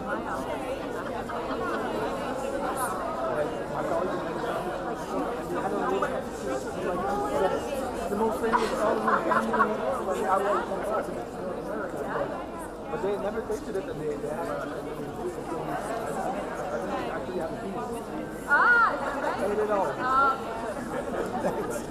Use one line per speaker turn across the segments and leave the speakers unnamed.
But they never tasted it, and they had actually have a piece. Ah, is that right? I don't know. Thanks.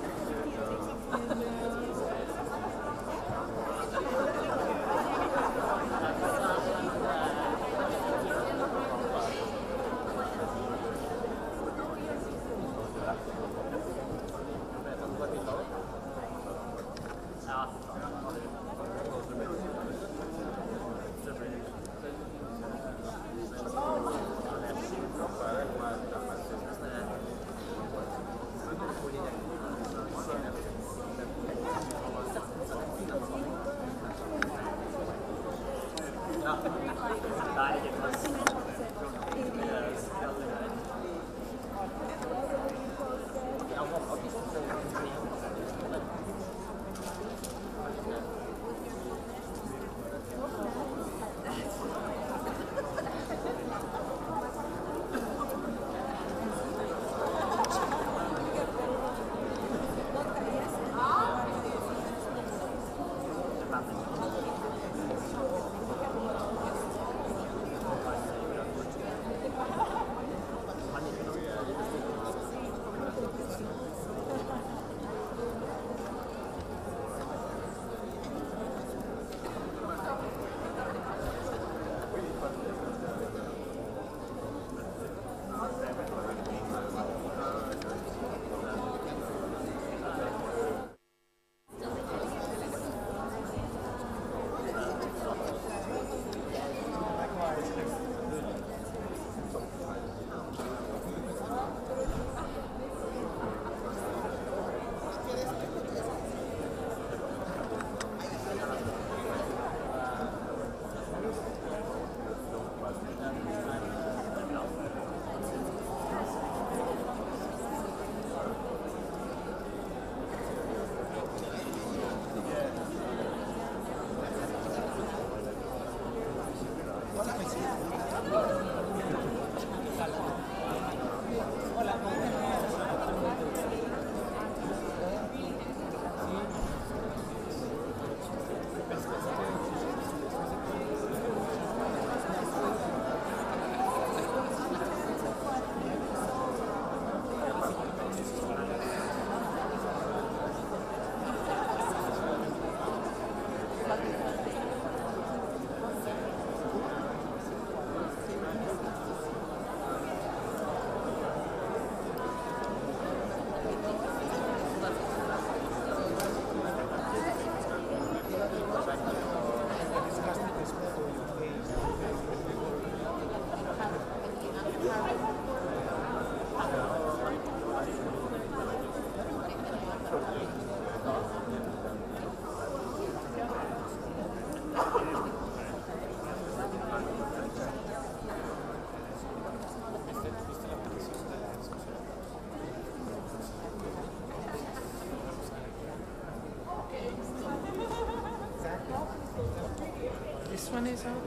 This one is out.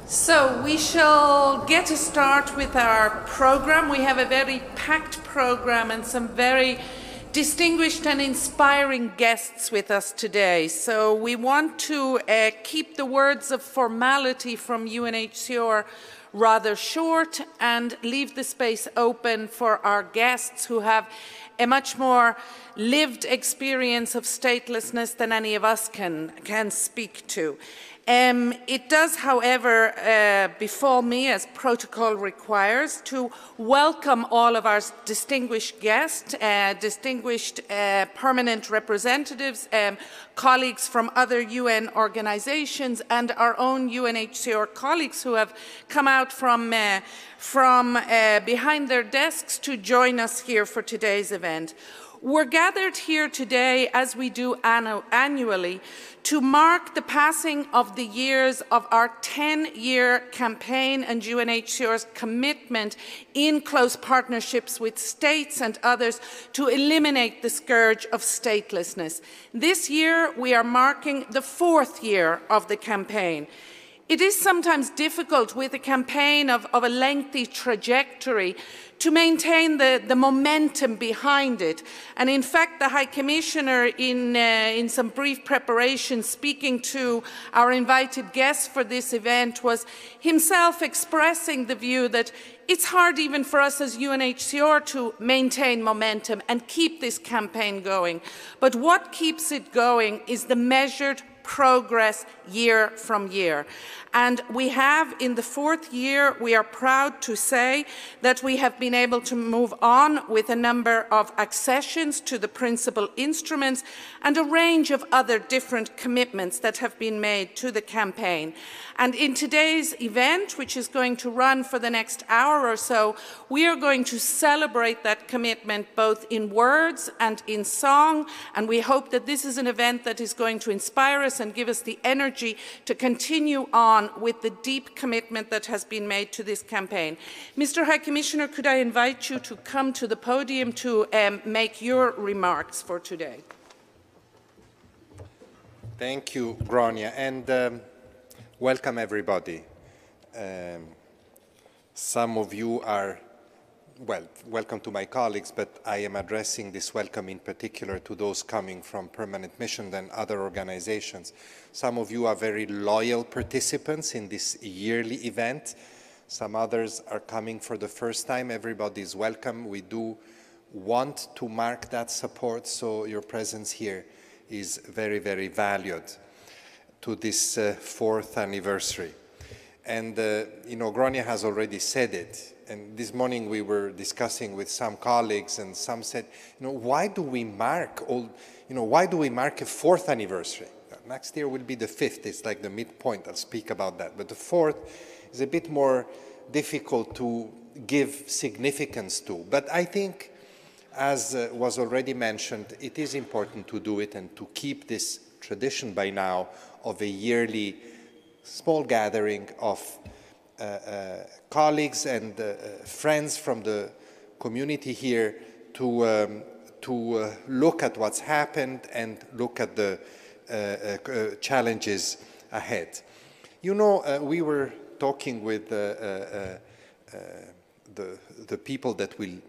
So we shall get to start with our program. We have a very packed program and some very distinguished and inspiring guests with us today. So we want to keep the words of formality from UNHCR rather short and leave the space open for our guests who have a much more lived experience of statelessness than any of us can speak to. It does, however, befall me, as protocol requires, to welcome all of our distinguished guests, distinguished permanent representatives, colleagues from other UN organizations, and our own UNHCR colleagues who have come out from behind their desks to join us here for today's event. We're gathered here today, as we do annually, to mark the passing of the years of our 10-year campaign and UNHCR's commitment in close partnerships with states and others to eliminate the scourge of statelessness. This year, we are marking the 4th year of the campaign. It is sometimes difficult with a campaign of a lengthy trajectory to maintain the momentum behind it. And in fact, the High Commissioner, in some brief preparation, speaking to our invited guests for this event, was himself expressing the view that it's hard even for us as UNHCR to maintain momentum and keep this campaign going. But what keeps it going is the measured progress year from year. And we have, in the 4th year, we are proud to say that we have been able to move on with a number of accessions to the principal instruments and a range of other different commitments that have been made to the campaign. And in today's event, which is going to run for the next hour or so, we are going to celebrate that commitment both in words and in song, and we hope that this is an event that is going to inspire us and give us the energy to continue on with the deep commitment that has been made to this campaign. Mr. High Commissioner, could I invite you to come to the podium to make your remarks for today?
Thank you, Gronia, and welcome everybody. Some of you are, well, welcome to my colleagues, but I am addressing this welcome in particular to those coming from permanent mission and other organizations. Some of you are very loyal participants in this yearly event. Some others are coming for the first time. Everybody is welcome. We do want to mark that support, so your presence here is very, very valued to this 4th anniversary. And, you know, Gronia has already said it. And this morning we were discussing with some colleagues, and some said, you know, why do we mark why do we mark a 4th anniversary? Next year will be the 5th. It's like the midpoint. I'll speak about that. But the 4th is a bit more difficult to give significance to. But I think, as was already mentioned, it is important to do it and to keep this tradition by now of a yearly small gathering of colleagues and friends from the community here to look at what's happened and look at the challenges ahead. You know, we were talking with the people that will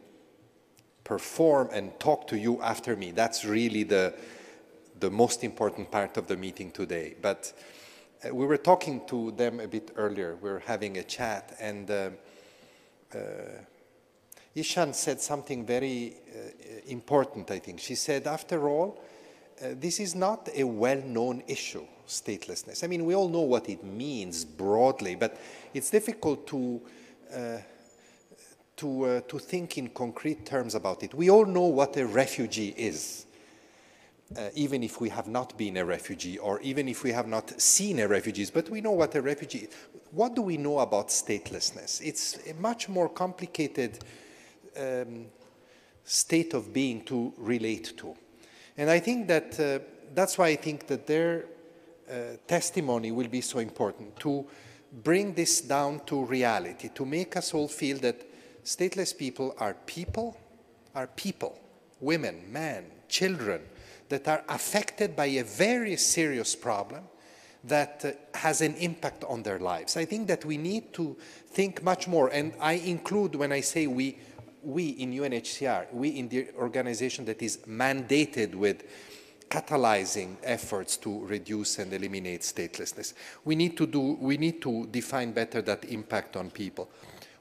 perform and talk to you after me. That's really the most important part of the meeting today. But we were talking to them a bit earlier. We were having a chat, and Ishan said something very important, I think. She said, after all, this is not a well-known issue, statelessness. I mean, we all know what it means broadly, but it's difficult to think in concrete terms about it. We all know what a refugee is. Even if we have not been a refugee, or even if we have not seen a refugee, but we know what a refugee is. What do we know about statelessness? It's a much more complicated state of being to relate to. And I think that that's why I think that their testimony will be so important, to bring this down to reality, to make us all feel that stateless people, women, men, children, that are affected by a very serious problem that has an impact on their lives. I think that we need to think much more, and I include, when I say we in UNHCR, we in the organization that is mandated with catalyzing efforts to reduce and eliminate statelessness. We need to define better that impact on people.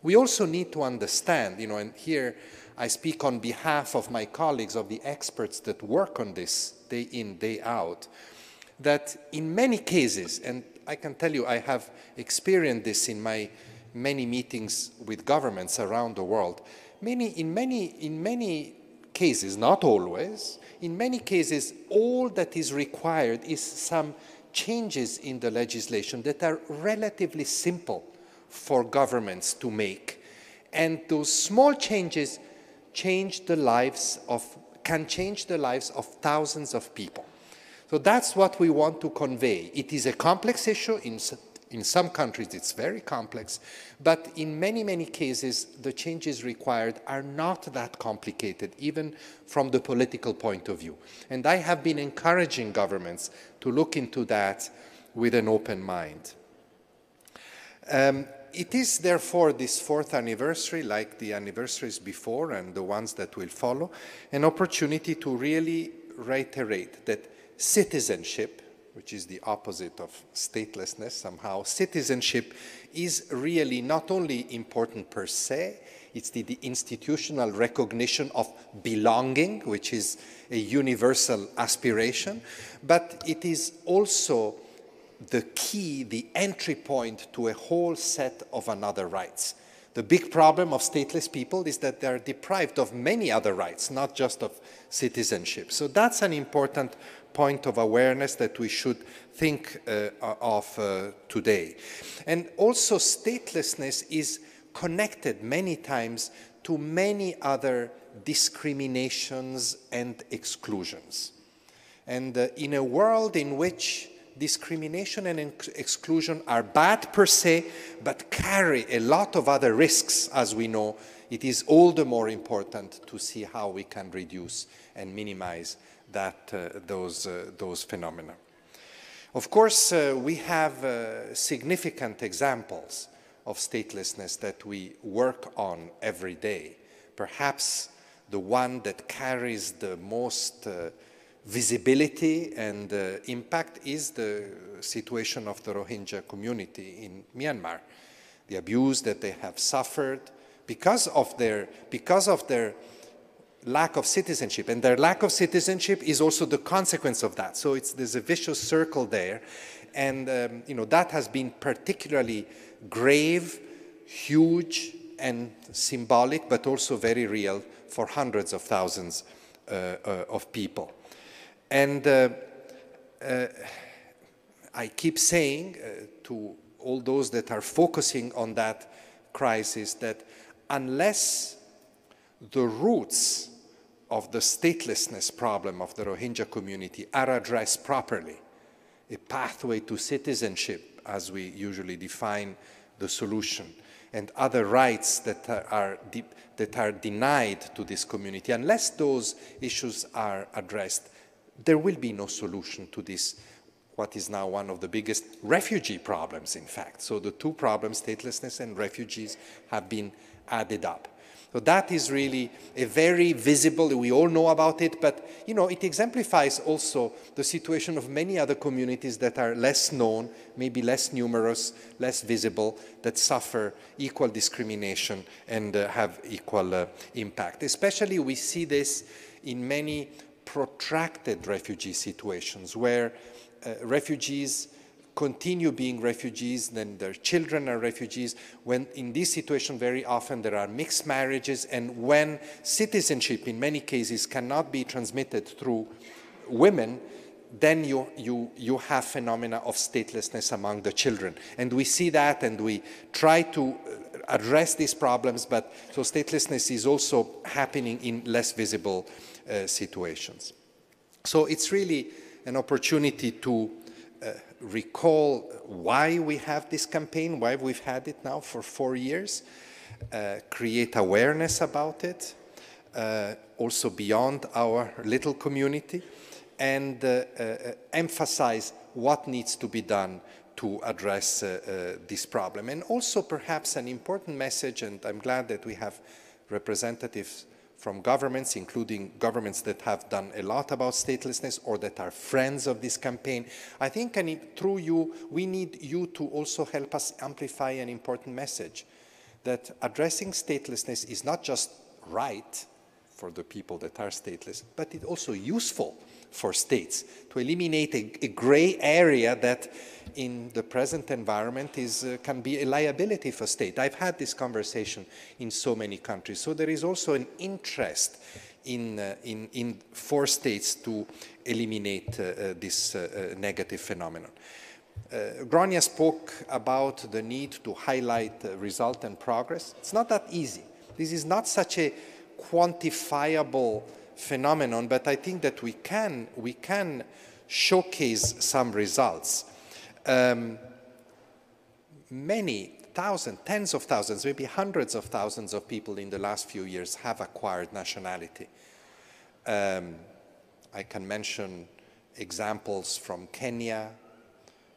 We also need to understand, you know, and here I speak on behalf of my colleagues, of the experts that work on this day in, day out, that in many cases, and I can tell you I have experienced this in my many meetings with governments around the world, in many cases, not always, in many cases, all that is required is some changes in the legislation that are relatively simple for governments to make. And those small changes change the lives of can change the lives of thousands of people. So that's what we want to convey. It is a complex issue. In some countries it's very complex, but in many, many cases the changes required are not that complicated, even from the political point of view. And I have been encouraging governments to look into that with an open mind. It is therefore this 4th anniversary, like the anniversaries before and the ones that will follow, an opportunity to really reiterate that citizenship, which is the opposite of statelessness somehow, citizenship is really not only important per se, it's the institutional recognition of belonging, which is a universal aspiration, but it is also the key, the entry point to a whole set of other rights. The big problem of stateless people is that they are deprived of many other rights, not just of citizenship. So that's an important point of awareness that we should think of today. And also statelessness is connected many times to many other discriminations and exclusions. And in a world in which discrimination and exclusion are bad per se, but carry a lot of other risks, as we know, it is all the more important to see how we can reduce and minimize those phenomena. Of course, we have significant examples of statelessness that we work on every day. Perhaps the one that carries the most visibility and impact is the situation of the Rohingya community in Myanmar. The abuse that they have suffered because of their lack of citizenship, and their lack of citizenship is also the consequence of that. So there's a vicious circle there, and that has been particularly grave, huge, and symbolic, but also very real for hundreds of thousands of people. And I keep saying to all those that are focusing on that crisis that unless the roots of the statelessness problem of the Rohingya community are addressed properly, a pathway to citizenship, as we usually define the solution, and other rights that are denied to this community, unless those issues are addressed, there will be no solution to this, what is now one of the biggest refugee problems, in fact. So the two problems, statelessness and refugees, have been added up. So that is really a very visible, we all know about it, but it exemplifies also the situation of many other communities that are less known, maybe less numerous, less visible, that suffer equal discrimination and have equal impact. Especially we see this in many protracted refugee situations where refugees continue being refugees, then their children are refugees. When in this situation, very often there are mixed marriages, and when citizenship in many cases cannot be transmitted through women, then you have phenomena of statelessness among the children. And we see that, and we try to address these problems, but so statelessness is also happening in less visible situations. So it's really an opportunity to recall why we have this campaign, why we've had it now for 4 years, create awareness about it, also beyond our little community, and emphasize what needs to be done to address this problem. And also perhaps an important message, and I'm glad that we have representatives from governments, including governments that have done a lot about statelessness or that are friends of this campaign. I think through you, we need you to also help us amplify an important message, that addressing statelessness is not just right for the people that are stateless, but it's also useful for states to eliminate a gray area that in the present environment can be a liability for state. I've had this conversation in so many countries. So there is also an interest for states to eliminate this negative phenomenon. Gronia spoke about the need to highlight result and progress. It's not that easy. This is not such a quantifiable phenomenon, but I think that we can showcase some results. Many thousands, tens of thousands, maybe hundreds of thousands of people in the last few years have acquired nationality. I can mention examples from Kenya,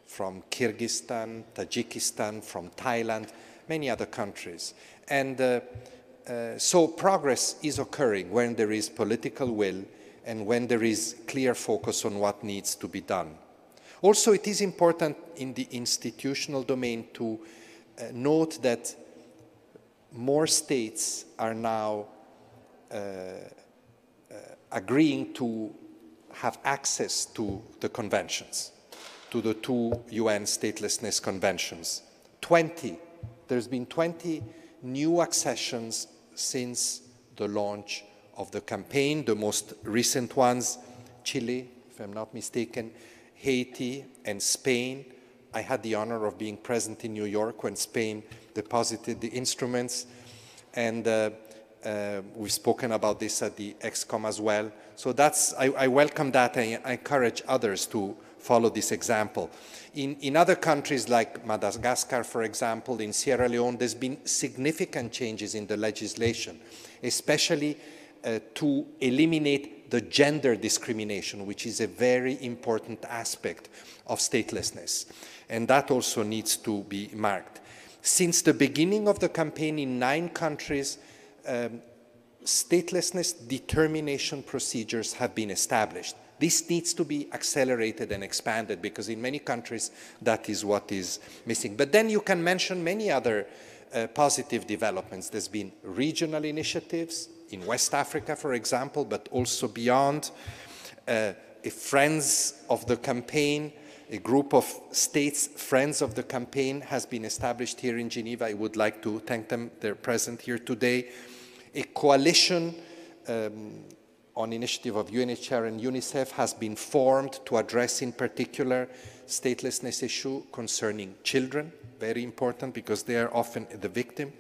from Kyrgyzstan, Tajikistan, from Thailand, many other countries. And so progress is occurring when there is political will and when there is clear focus on what needs to be done. Also, it is important in the institutional domain to note that more states are now agreeing to have access to the conventions, to the 2 UN statelessness conventions. There's been 20 new accessions since the launch of the campaign. The most recent ones, Chile, if I'm not mistaken, Haiti and Spain. I had the honor of being present in New York when Spain deposited the instruments, and we've spoken about this at the ExCom as well. So I welcome that. I encourage others to follow this example. In other countries like Madagascar, for example, in Sierra Leone, there's been significant changes in the legislation, especially to eliminate the gender discrimination, which is a very important aspect of statelessness. And that also needs to be marked. Since the beginning of the campaign in 9 countries, statelessness determination procedures have been established. This needs to be accelerated and expanded because in many countries that is what is missing. But then you can mention many other positive developments. There's been regional initiatives in West Africa, for example, but also beyond. Friends of the campaign, a group of states, friends of the campaign, has been established here in Geneva. I would like to thank them. They're present here today. A coalition on initiative of UNHCR and UNICEF has been formed to address in particular statelessness issue concerning children, very important because they are often the victim.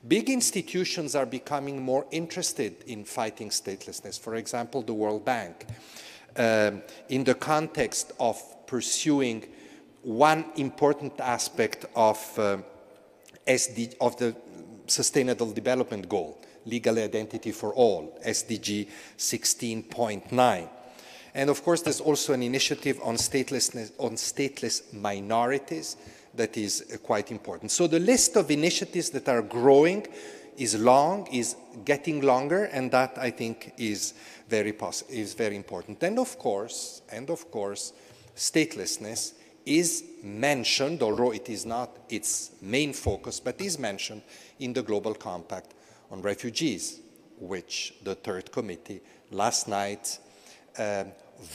Big institutions are becoming more interested in fighting statelessness. For example, the World Bank, in the context of pursuing one important aspect of the Sustainable Development Goal, legal identity for all, SDG 16.9. And of course, there's also an initiative on statelessness, on stateless minorities, that is quite important. So the list of initiatives that are growing is long, is getting longer, and that I think is very important. And of course, statelessness is mentioned, although it is not its main focus, but is mentioned in the Global Compact on Refugees, which the Third Committee last night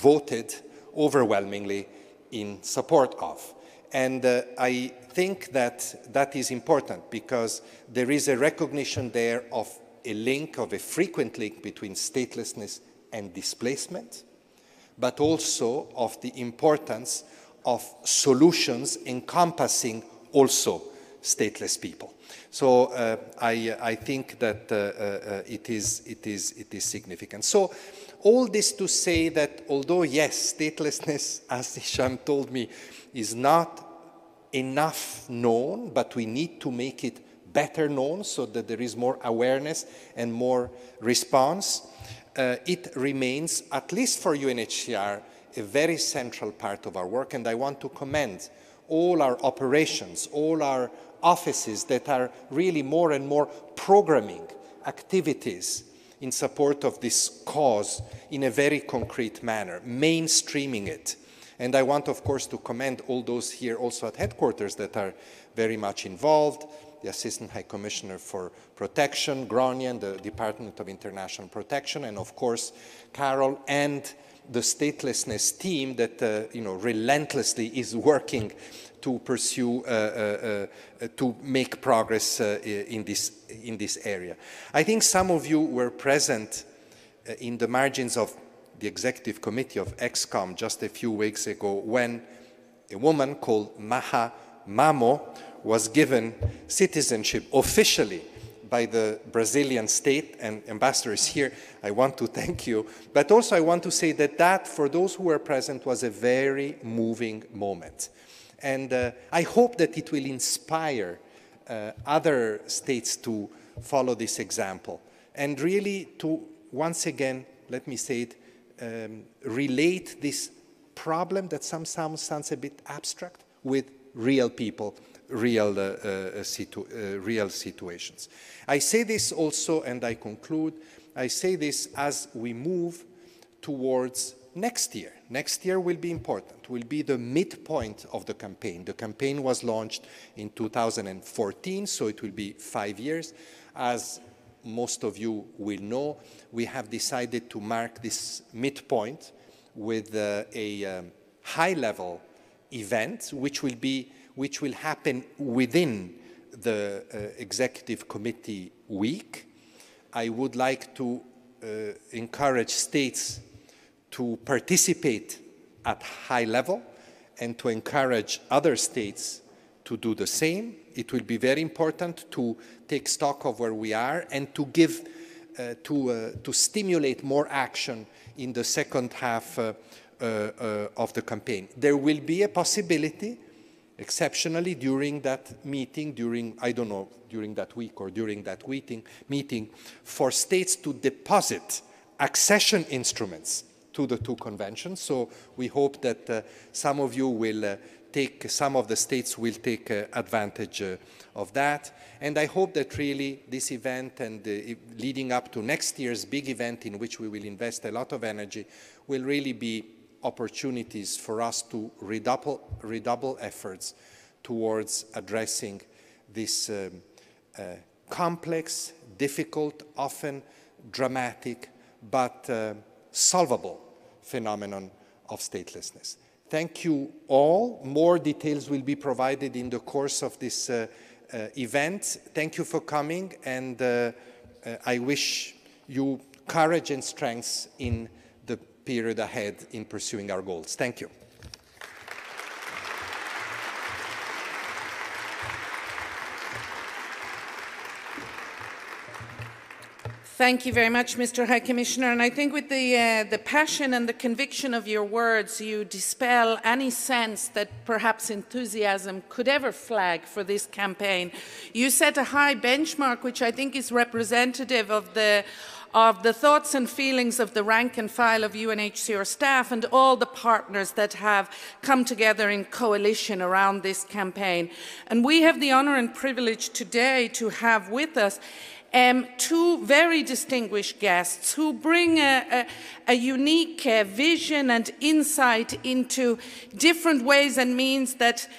voted overwhelmingly in support of. And I think that that is important because there is a recognition there of a link, of a frequent link between statelessness and displacement, but also of the importance of solutions encompassing also stateless people. So I think that it is significant. So all this to say that although, yes, statelessness, as Hisham told me, is not enough known, but we need to make it better known so that there is more awareness and more response. It remains, at least for UNHCR, a very central part of our work, and I want to commend all our operations, all our offices that are really more and more programming activities in support of this cause in a very concrete manner, mainstreaming it. And I want, of course, to commend all those here also at headquarters that are very much involved, the Assistant High Commissioner for Protection, Gronian, the Department of International Protection, and of course, Carol and the statelessness team that relentlessly is working to pursue, to make progress in this area. I think some of you were present in the margins of the Executive Committee of ExCom just a few weeks ago when a woman called Maha Mamo was given citizenship officially by the Brazilian state, and Ambassador is here, I want to thank you. But also I want to say that for those who were present, was a very moving moment. And I hope that it will inspire other states to follow this example. And really to, once again, let me say it, relate this problem that sometimes sounds a bit abstract with real people, real situations. I say this also, and I conclude, I say this as we move towards next year. Next year will be important, will be the midpoint of the campaign. The campaign was launched in 2014, so it will be 5 years. As most of you will know, we have decided to mark this midpoint with a high-level event, which will happen within the Executive Committee week. I would like to encourage states to participate at high level and to encourage other states to do the same. It will be very important to take stock of where we are and to give, to stimulate more action in the second half of the campaign. There will be a possibility, exceptionally during that meeting, I don't know, during that week or during that meeting, for states to deposit accession instruments to the two conventions. So we hope that some of you will some of the states will take advantage of that. And I hope that really this event and leading up to next year's big event in which we will invest a lot of energy will really be opportunities for us to redouble efforts towards addressing this complex, difficult, often dramatic, but solvable phenomenon of statelessness. Thank you all. More details will be provided in the course of this event. Thank you for coming, and I wish you courage and strength in the period ahead in pursuing our goals. Thank you.
Thank you very much, Mr. High Commissioner. And I think with the passion and the conviction of your words, you dispel any sense that perhaps enthusiasm could ever flag for this campaign. You set a high benchmark, which I think is representative of the thoughts and feelings of the rank and file of UNHCR staff and all the partners that have come together in coalition around this campaign. And we have the honor and privilege today to have with us two very distinguished guests who bring a unique vision and insight into different ways and means that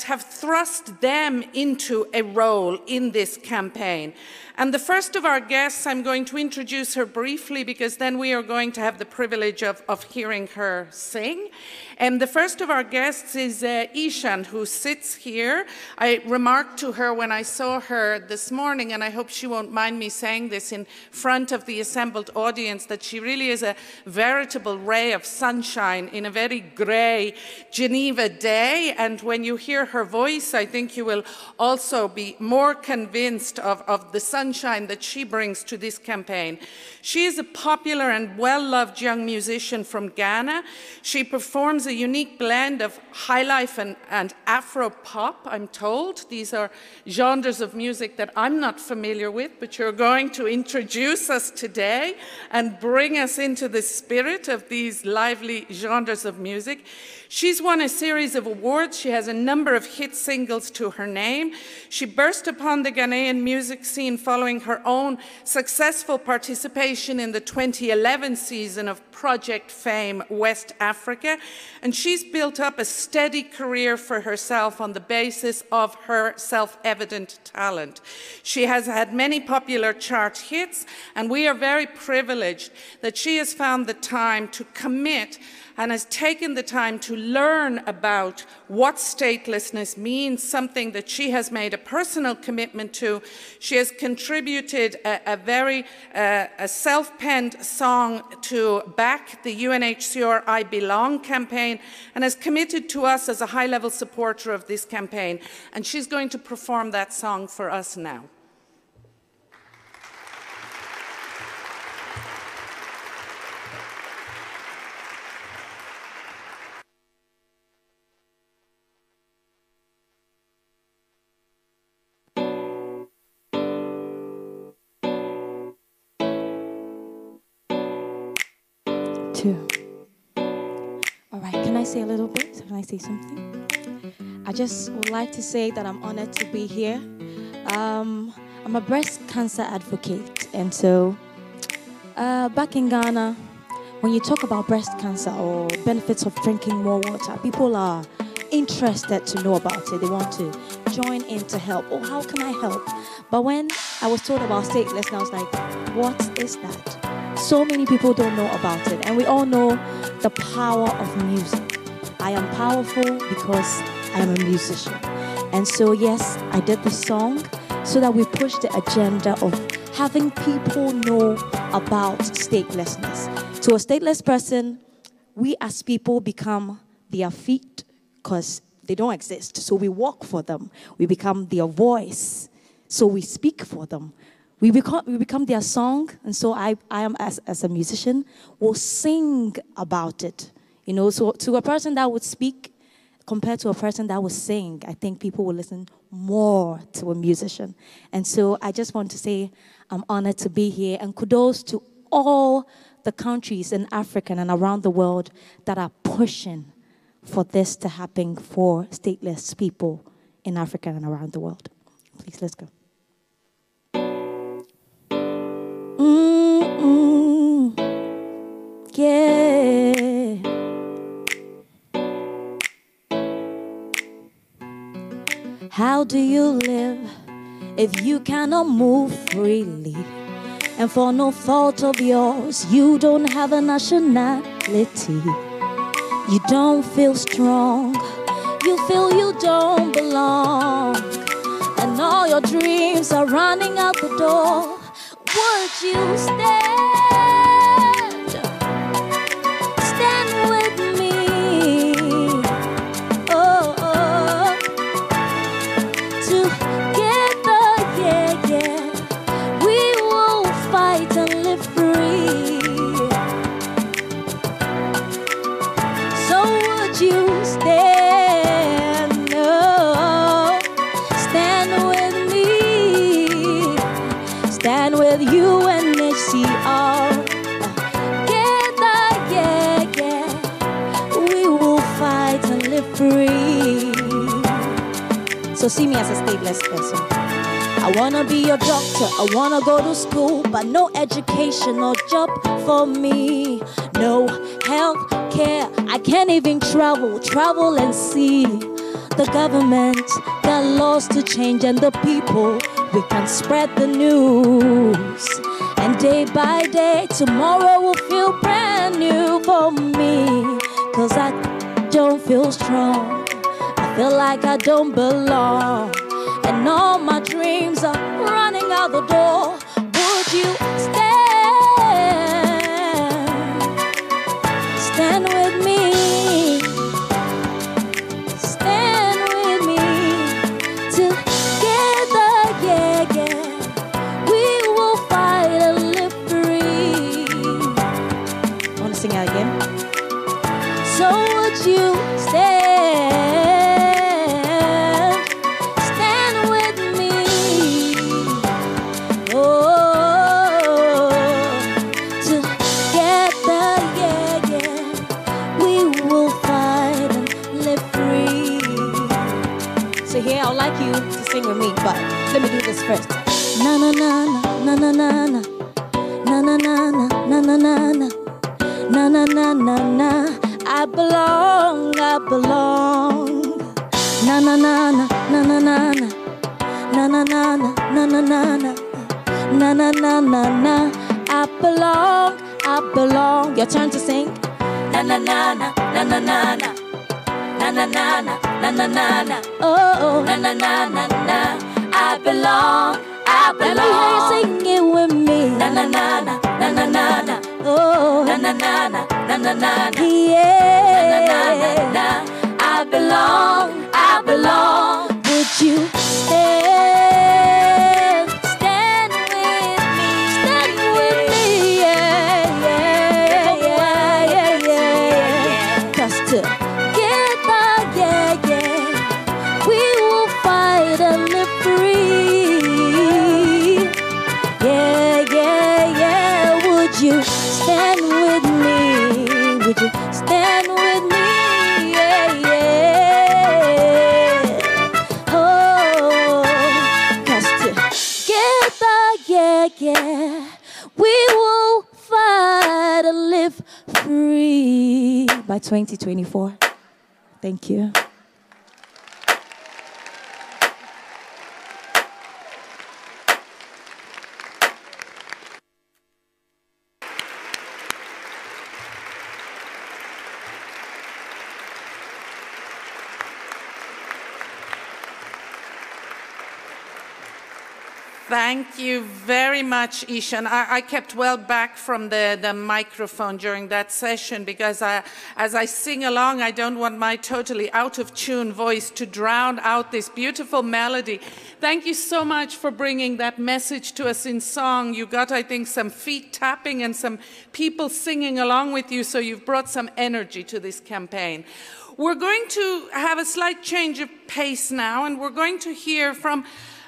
have thrust them into a role in this campaign. And the first of our guests, I'm going to introduce her briefly because then we are going to have the privilege of hearing her sing. And the first of our guests is Ishan, who sits here. I remarked to her when I saw her this morning, and I hope she won't mind me saying this in front of the assembled audience, that she really is a veritable ray of sunshine in a very grey Geneva day. And when you hear her voice, I think you will also be more convinced of the sunshine that she brings to this campaign. She is a popular and well-loved young musician from Ghana. She performs a unique blend of highlife and Afro-pop, I'm told. These are genres of music that I'm not familiar with, but you're going to introduce us today and bring us into the spirit of these lively genres of music. She's won a series of awards. She has a number of hit singles to her name. She burst upon the Ghanaian music scene following her own successful participation in the 2011 season of Project Fame West Africa. And she's built up a steady career for herself on the basis of her self-evident talent. She has had many popular chart hits, and we are very privileged that she has found the time to commit and has taken the time to learn about what statelessness means, something that she has made a personal commitment to. She has contributed a self-penned song to back the UNHCR I Belong campaign and has committed to us as a high-level supporter of this campaign. And she's going to perform that song for us now.
2. All right, can I say a little bit? Can I say something? I just would like to say that I'm honored to be here. I'm a breast cancer advocate, and so back in Ghana, when you talk about breast cancer or benefits of drinking more water, people are interested to know about it. They want to join in to help. Oh, how can I help? But when I was told about statelessness, I was like, what is that? So many people don't know about it. And we all know the power of music. I am powerful because I am a musician. And so, yes, I did this song so that we push the agenda of having people know about statelessness. To a stateless person, we as people become their feet because they don't exist. So we walk for them. We become their voice. So we speak for them. We become their song. And so I am, as a musician, will sing about it. You know, so to a person that would speak compared to a person that would sing, I think people will listen more to a musician. And so I just want to say I'm honored to be here. And kudos to all the countries in Africa and around the world that are pushing for this to happen for stateless people in Africa and around the world. Please, let's go. Yeah. How do you live if you cannot move freely? And for no fault of yours, you don't have a nationality. You don't feel strong. You feel you don't belong. And all your dreams are running out the door. Would you stand? Stand with me. Oh, oh. Together, yeah, yeah. We will fight and live free. So would you stand? Oh, stand with me. Stand with UNHCR. Together, yeah, yeah. We will fight and live free. So see me as a stateless person. I wanna be a doctor, I wanna go to school, but no education or job for me. No health care, I can't even travel and see. The government got laws to change, and the people, we can spread the news. And day by day, tomorrow will feel brand new for me. Cause I don't feel strong, I feel like I don't belong. And all my dreams are running out the door. Would you stand? Stand with me. Stand with me. Together, yeah, yeah. We will fight and live free. Wanna sing it again? So would you stand? Here, I'd like you to sing with me, but let me do this first. Na na na na na na na na na na na na na na na na na na na na. I belong, I belong. Na na na na na na na na na na na na na na na na na na na. I belong, I belong. Your turn to sing. Na na na na na na na na. Na na na na na na na na. Oh, oh. Na na na na na. I belong, I belong. Let me hear you sing it with me. Na na na na na na na na. Oh, na na na na na na na na. Yeah. Na na na na na. I belong, I belong. Would you stand? Stand with me. Stand with me. Yeah, yeah, yeah, yeah, yeah. 'Cause yeah, yeah, we will fight and live free. Yeah, yeah, yeah, would you stand with me? 2024. Thank you.
Thank you very much, Ishan. I kept well back from the microphone during that session because as I sing along, I don't want my totally out-of-tune voice to drown out this beautiful melody. Thank you so much for bringing that message to us in song. You got, I think, some feet tapping and some people singing along with you, so you've brought some energy to this campaign. We're going to have a slight change of pace now, and we're going to hear from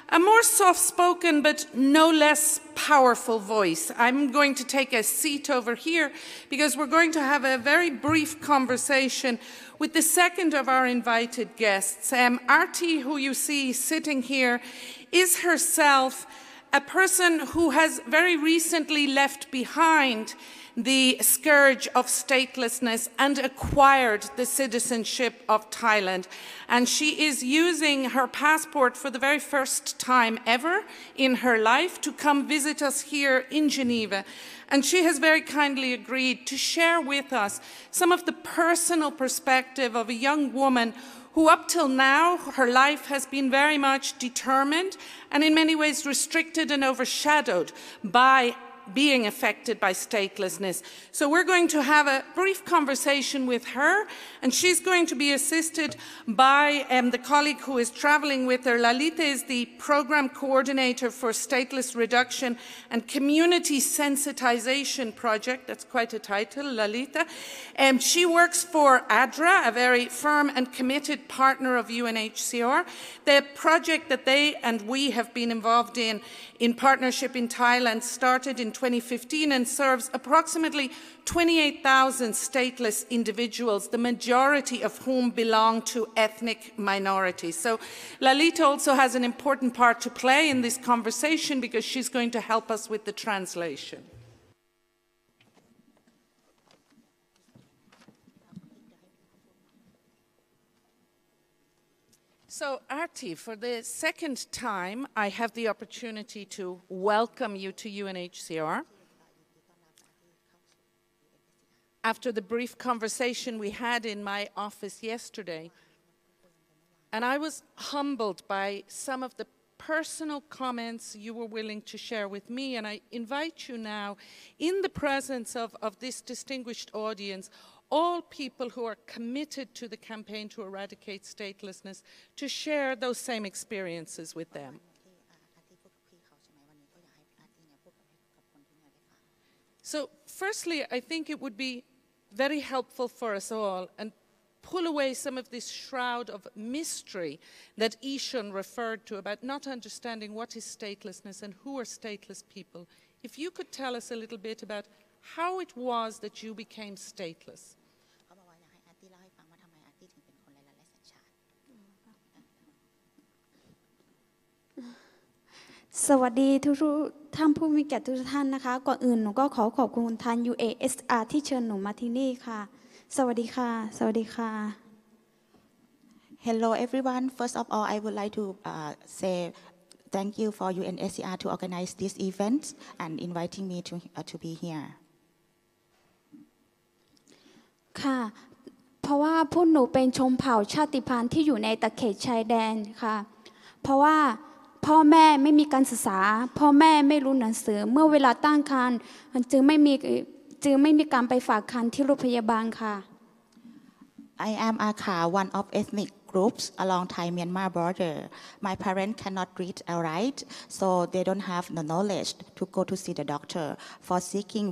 a more soft-spoken but no less powerful voice. I'm going to take a seat over here because we're going to have a very brief conversation with the second of our invited guests. Artee, who you see sitting here, is herself a person who has very recently left behind the scourge of statelessness and acquired the citizenship of Thailand. And she is using her passport for the very first time ever in her life to come visit us here in Geneva. And she has very kindly agreed to share with us some of the personal perspective of a young woman who up till now, her life has been very much determined and in many ways restricted and overshadowed by being affected by statelessness. So we're going to have a brief conversation with her, and she's going to be assisted by the colleague who is traveling with her. Lalita is the program coordinator for Stateless Reduction and Community Sensitization Project. That's quite a title, Lalita. She works for ADRA, a very firm and committed partner of UNHCR. The project that they and we have been involved in partnership in Thailand started in 2015 and serves approximately 28,000 stateless individuals, the majority of whom belong to ethnic minorities. So Lalita also has an important part to play in this conversation because she's going to help us with the translation. So, Artee, for the second time, I have the opportunity to welcome you to UNHCR. After the brief conversation we had in my office yesterday, and I was humbled by some of the personal comments you were willing to share with me, and I invite you now, in the presence of this distinguished audience, all people who are committed to the campaign to eradicate statelessness, to share those same experiences with them. So, firstly, I think it would be very helpful for us all and pull away some of this shroud of mystery that Ishan referred to about not understanding what is statelessness and who are stateless people. If you could tell us a little bit about how it was that you became stateless.
สวัสดีทุกท่านผู้มีเกียรติทุกท่านนะคะก่อนอื่นหนูก็ขอขอบคุณทาง UNHCR ที่เชิญหนูมาที่นี่ค่ะสวัสดีค่ะสวัสดีค่ะ
Hello everyone. First of all, I would like to say thank you for UNHCR to organize this event and inviting me to be here.
ค่ะเพราะว่าพวกหนูเป็นชนเผ่าชาติพันธุ์ที่อยู่ในตะเข็บชายแดนค่ะเพราะว่าพ่อแม่ไม่มีการศึกษาพ่อแม่ไม่รู้หนังสือเมื่อเวลาตั้งครรภ์จึงไม่มีการไปฝากครรภ์ที่โรงพยาบาลค่ะ
I am Akha, one of ethnic groups along Thai-Myanmar border. My parents cannot read or write, so they don't have the knowledge to go to see the doctor for seeking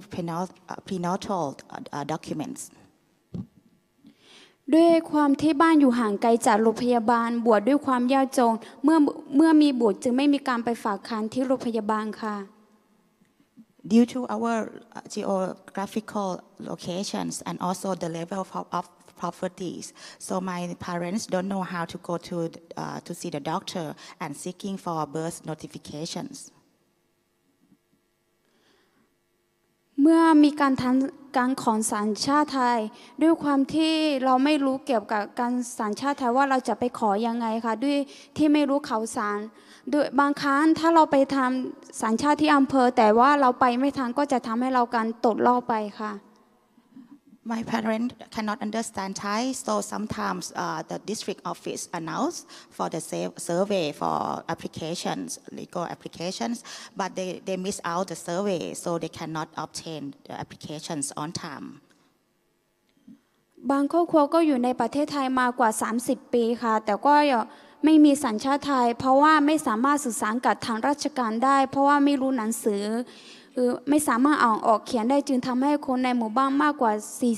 prenatal documents.
ด้วยความที่บ้านอยู่ห่างไกลจากโรงพยาบาลบวชด้วยความยากจนเมื่อมีบุตรจึงไม่มีการไปฝากครรภ์ที่โรงพยาบาลค่ะ
Due to our geographical locations and also the level of properties, so my parents don't know how to go to see the doctor and seeking for birth notifications.
เมื่อมีการขอสัญชาติไทยด้วยความที่เราไม่รู้เกี่ยวกับการสัญชาติไทยว่าเราจะไปขอยังไงค่ะด้วยที่ไม่รู้ข่าวสารโดยบางครั้งถ้าเราไปทำสัญชาติที่อำเภอแต่ว่าเราไปไม่ทันก็จะทำให้เราการตกรอบไปค่ะ
My parents cannot understand Thai, so sometimes the district office announce for the survey for applications, legal applications, but they miss out the survey, so they cannot obtain the applications on time.
บางครอบครัวก็อยู่ในประเทศไทยมากว่า30 ปีค่ะแต่ก็ไม่มีสัญชาติไทยเพราะว่าไม่สามารถสื่อสารกับทางราชการได้เพราะว่าไม่รู้หนังสือไม่สามารถอ่านออกเขียนได้จึงทำให้คนในหมู่บ้านมากกว่า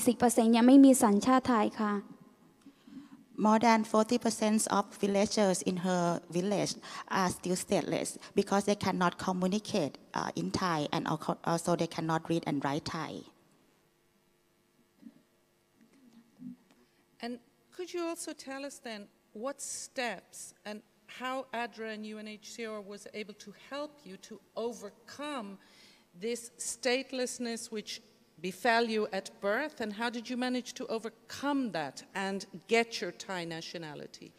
40% ยังไม่มีสัญชาติไทยค่ะ
More than 40% of villagers in her village are still stateless because they cannot communicate in Thai and also they cannot read and write Thai.
And could you also tell us then what steps and how ADRA and UNHCR was able to help you to overcome this statelessness which befell you at birth, and how did you manage to overcome that and get your Thai nationality?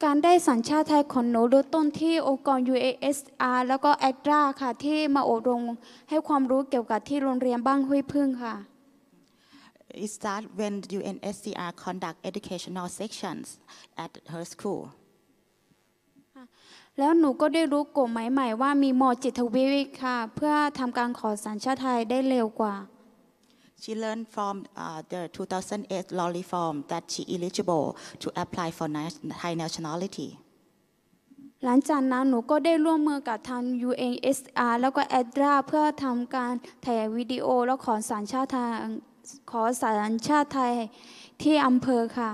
การ ได้สัญชาติไทยของหนูเริ่มต้นที่องค์กร UNHCR แล้วก็ ADRA ค่ะที่มาอบรมให้ความรู้เกี่ยวกับที่โรงเรียนบ้านห้วยพึ่งค่ะ
It started when UNHCR conduct educational sections at her school.
แล้วหนูก็ได้รู้กฎหมายใหม่ว่ามีม.จิตวิทย์ค่ะเพื่อทำการขอสัญชาติไทยได้เร็วกว่า
She learned from the 2008 law reform that she eligible to apply for Thai nationality.
หลังจากนั้นหนูก็ได้ร่วมมือกับทาง UNHCR แล้วก็ ADRA เพื่อทำการถ่ายวิดีโอแล้วขอสัญชาติไทยที่อำเภอค่ะ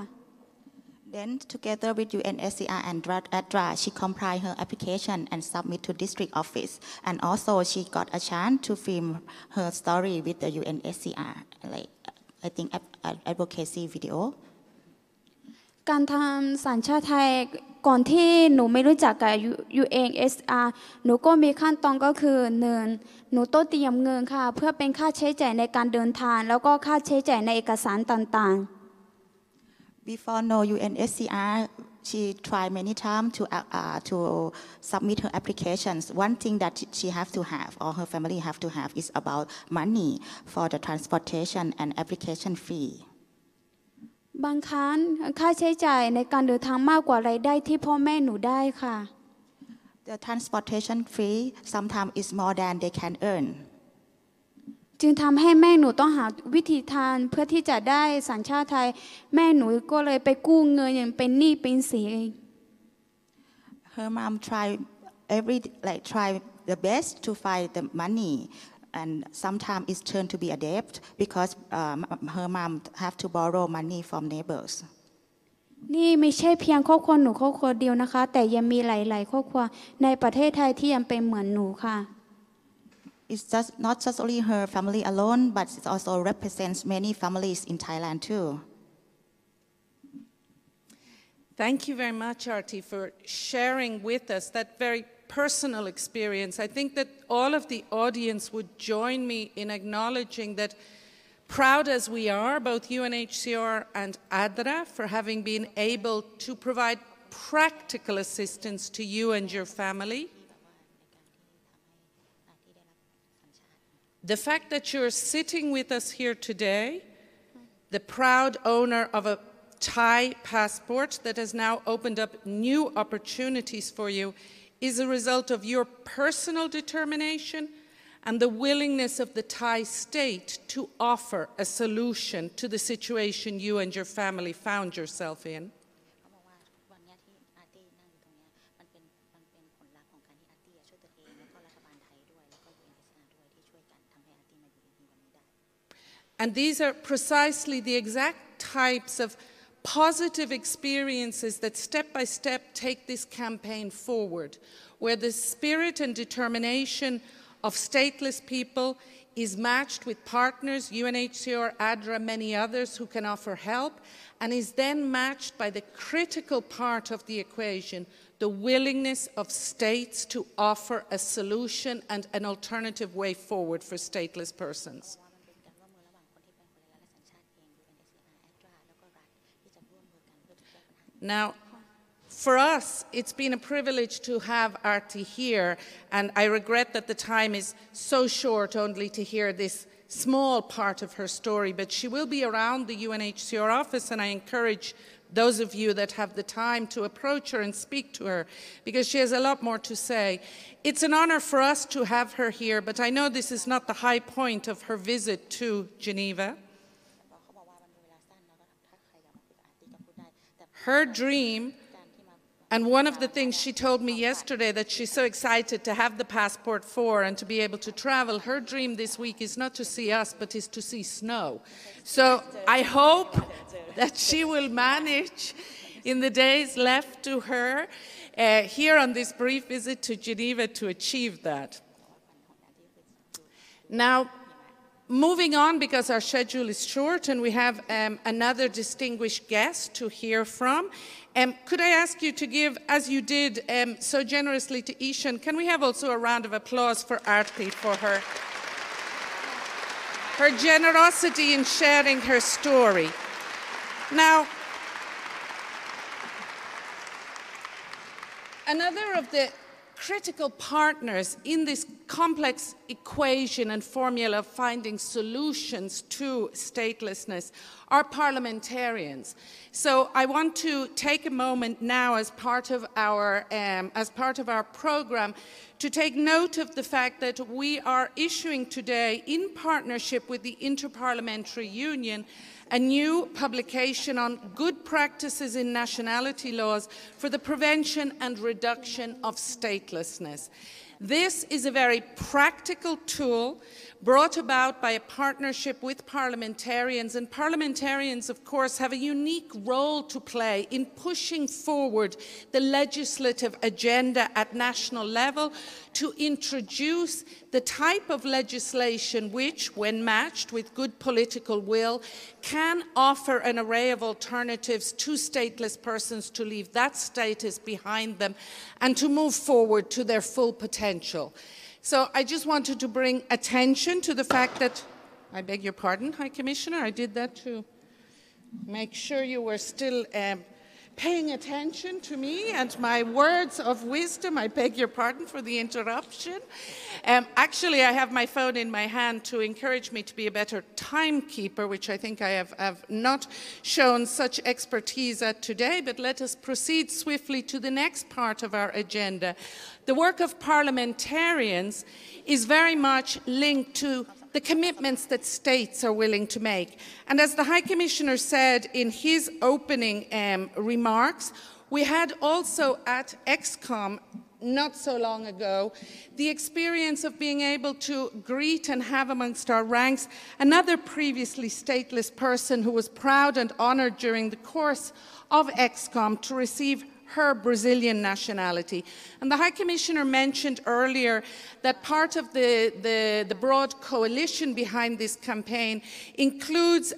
Then together with UNHCR and ADRA, she compiled her application and submit to district office. And also she got a chance to film her story with the UNHCR, like I think advocacy video.
การทำสัญชาติไทยก่อนที่หนูไม่รู้จักกับ UNHCR หนูก็มีขั้นตอนก็คือหนูต้องเตรียมเงินค่ะเพื่อเป็นค่าใช้จ่ายในการเดินทางแล้วก็ค่าใช้จ่ายในเอกสารต่างๆ
Before no UNHCR, she tried many times to submit her applications. One thing that she have to have, or her family have to have, is about money for the transportation and application fee.
บางครั้งค่าใช้จ่ายในการเดินทางมากกว่ารายได้ที่พ่อแม่หนูได้ค่ะ
The transportation fee sometimes is more than they can earn.
จึงทำให้แม่หนูต้องหาวิธีทางเพื่อที่จะได้สัญชาติไทยแม่หนูก็เลยไปกู้เงินอย่างเป็นหนี้เป็นสิน
Her mom try the best to find the money, and sometimes it's turned to be a debt because her mom have to borrow money from neighbors.
นี่ไม่ใช่เพียงครอบครัวหนูครอบครัวเดียวนะคะแต่ยังมีหลายๆครอบครัวในประเทศไทยที่ยังเป็นเหมือนหนูค่ะ
It's not just only her family alone, but it also represents many families in Thailand too.
Thank you very much, Artee, for sharing with us that very personal experience. I think that all of the audience would join me in acknowledging that, proud as we are, both UNHCR and ADRA, for having been able to provide practical assistance to you and your family. The fact that you're sitting with us here today, the proud owner of a Thai passport that has now opened up new opportunities for you, is a result of your personal determination and the willingness of the Thai state to offer a solution to the situation you and your family found yourself in. And these are precisely the exact types of positive experiences that step by step take this campaign forward, where the spirit and determination of stateless people is matched with partners, UNHCR, ADRA, many others who can offer help, and is then matched by the critical part of the equation, the willingness of states to offer a solution and an alternative way forward for stateless persons. Now, for us, it's been a privilege to have Artee here, and I regret that the time is so short only to hear this small part of her story, but she will be around the UNHCR office, and I encourage those of you that have the time to approach her and speak to her, because she has a lot more to say. It's an honor for us to have her here, but I know this is not the high point of her visit to Geneva. Her dream, and one of the things she told me yesterday that she's so excited to have the passport for and to be able to travel, her dream this week is not to see us, but is to see snow. So I hope that she will manage in the days left to her here on this brief visit to Geneva to achieve that. Now, moving on, because our schedule is short and we have another distinguished guest to hear from, could I ask you to give, as you did so generously to Ishan, can we have also a round of applause for Artee for her generosity in sharing her story. Now, another of the critical partners in this complex equation and formula of finding solutions to statelessness are parliamentarians. So I want to take a moment now as part of our program to take note of the fact that we are issuing today, in partnership with the Inter-Parliamentary Union, a new publication on good practices in nationality laws for the prevention and reduction of statelessness. This is a very practical tool brought about by a partnership with parliamentarians, and parliamentarians, of course, have a unique role to play in pushing forward the legislative agenda at national level to introduce the type of legislation which, when matched with good political will, can offer an array of alternatives to stateless persons to leave that status behind them and to move forward to their full potential. So I just wanted to bring attention to the fact that, I beg your pardon, High Commissioner, I did that to make sure you were still paying attention to me and my words of wisdom. I beg your pardon for the interruption. Actually, I have my phone in my hand to encourage me to be a better timekeeper, which I think I have not shown such expertise at today, but let us proceed swiftly to the next part of our agenda. The work of parliamentarians is very much linked to the commitments that states are willing to make. And as the High Commissioner said in his opening remarks, we had also at ExCom not so long ago the experience of being able to greet and have amongst our ranks another previously stateless person who was proud and honored during the course of ExCom to receive her Brazilian nationality. And the High Commissioner mentioned earlier that part of the broad coalition behind this campaign includes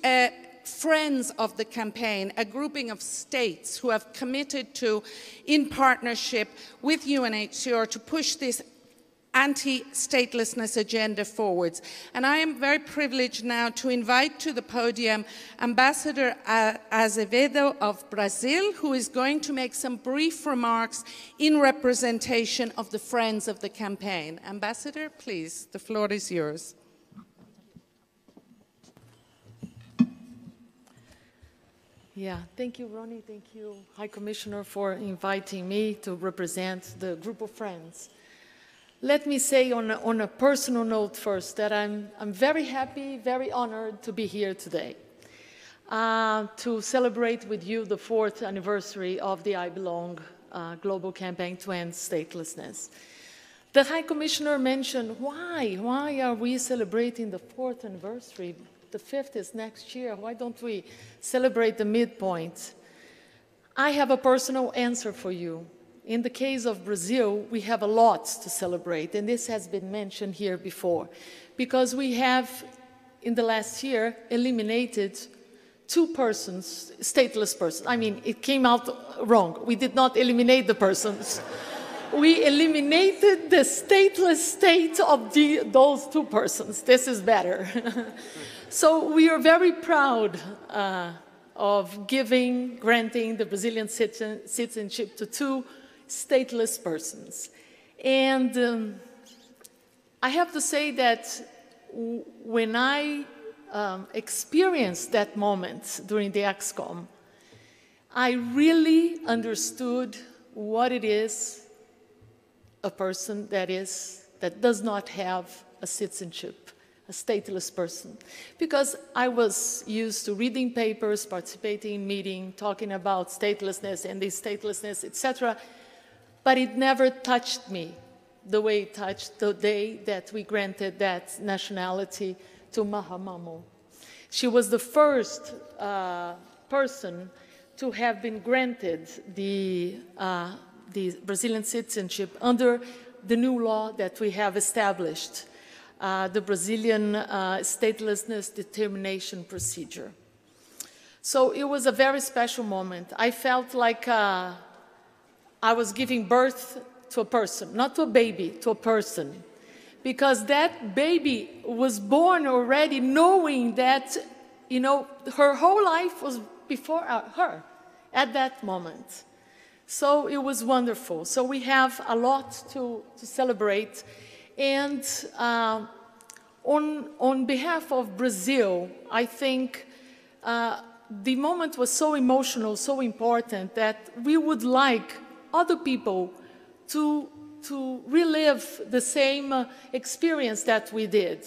friends of the campaign, a grouping of states who have committed to, in partnership with UNHCR, to push this anti-statelessness agenda forwards. And I am very privileged now to invite to the podium Ambassador Azevedo of Brazil, who is going to make some brief remarks in representation of the friends of the campaign. Ambassador, please, the floor is yours.
Yeah, thank you, Ronnie. Thank you, High Commissioner, for inviting me to represent the group of friends. Let me say on a personal note first that I'm very happy, very honored to be here today to celebrate with you the 4th anniversary of the I Belong global campaign to end statelessness. The High Commissioner mentioned why are we celebrating the 4th anniversary? The 5th is next year. Why don't we celebrate the midpoint? I have a personal answer for you. in the case of Brazil, we have a lot to celebrate, and this has been mentioned here before, because we have, in the last year, eliminated 2 persons, stateless persons. I mean, it came out wrong. We did not eliminate the persons. We eliminated the stateless state of those 2 persons. This is better. So we are very proud of granting the Brazilian citizenship to 2 stateless persons. And I have to say that when I experienced that moment during the EXCOM, I really understood what it is a person that does not have a citizenship, a stateless person. Because I was used to reading papers, participating in meetings, talking about statelessness and this statelessness, etc. But it never touched me the way it touched the day that we granted that nationality to Mahamamo. She was the first person to have been granted the Brazilian citizenship under the new law that we have established, the Brazilian statelessness determination procedure. So it was a very special moment. I felt like I was giving birth to a person, not to a baby, to a person. Because that baby was born already knowing that, you know, her whole life was before her at that moment. So it was wonderful. So we have a lot to celebrate. And on behalf of Brazil, I think the moment was so emotional, so important, that we would like other people to relive the same experience that we did.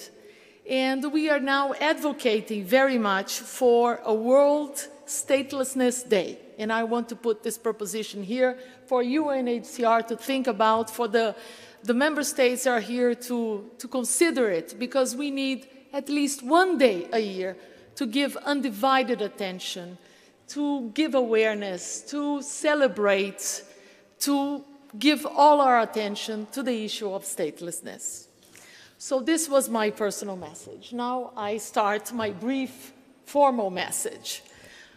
And we are now advocating very much for a World Statelessness Day. And I want to put this proposition here for UNHCR to think about, for the member states are here to consider it, because we need at least one day a year to give undivided attention, to give awareness, to celebrate, to give all our attention to the issue of statelessness. So this was my personal message. Now I start my brief formal message.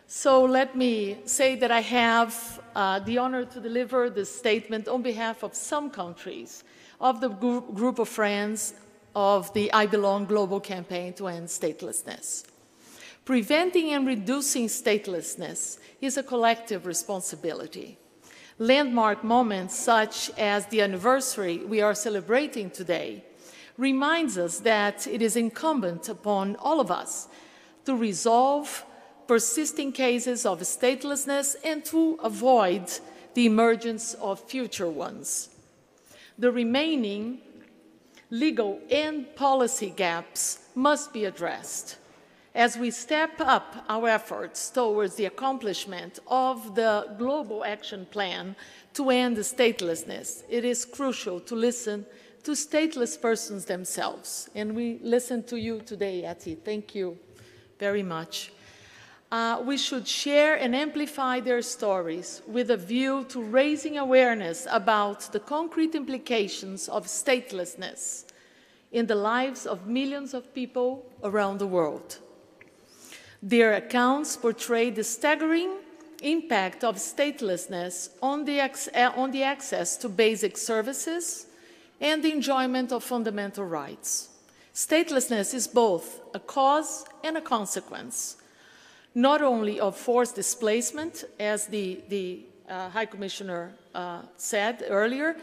So let me say that I have the honor to deliver this statement on behalf of some countries of the group of friends of the I Belong Global Campaign to End Statelessness. Preventing and reducing statelessness is a collective responsibility. Landmark moments such as the anniversary we are celebrating today reminds us that it is incumbent upon all of us to resolve persisting cases of statelessness and to avoid the emergence of future ones. The remaining legal and policy gaps must be addressed. As we step up our efforts towards the accomplishment of the Global Action Plan to end statelessness, it is crucial to listen to stateless persons themselves. And we listen to you today, Artee. Thank you very much. We should share and amplify their stories with a view to raising awareness about the concrete implications of statelessness in the lives of millions of people around the world. Their accounts portray the staggering impact of statelessness on the access to basic services and the enjoyment of fundamental rights. Statelessness is both a cause and a consequence, not only of forced displacement, as the High Commissioner said earlier,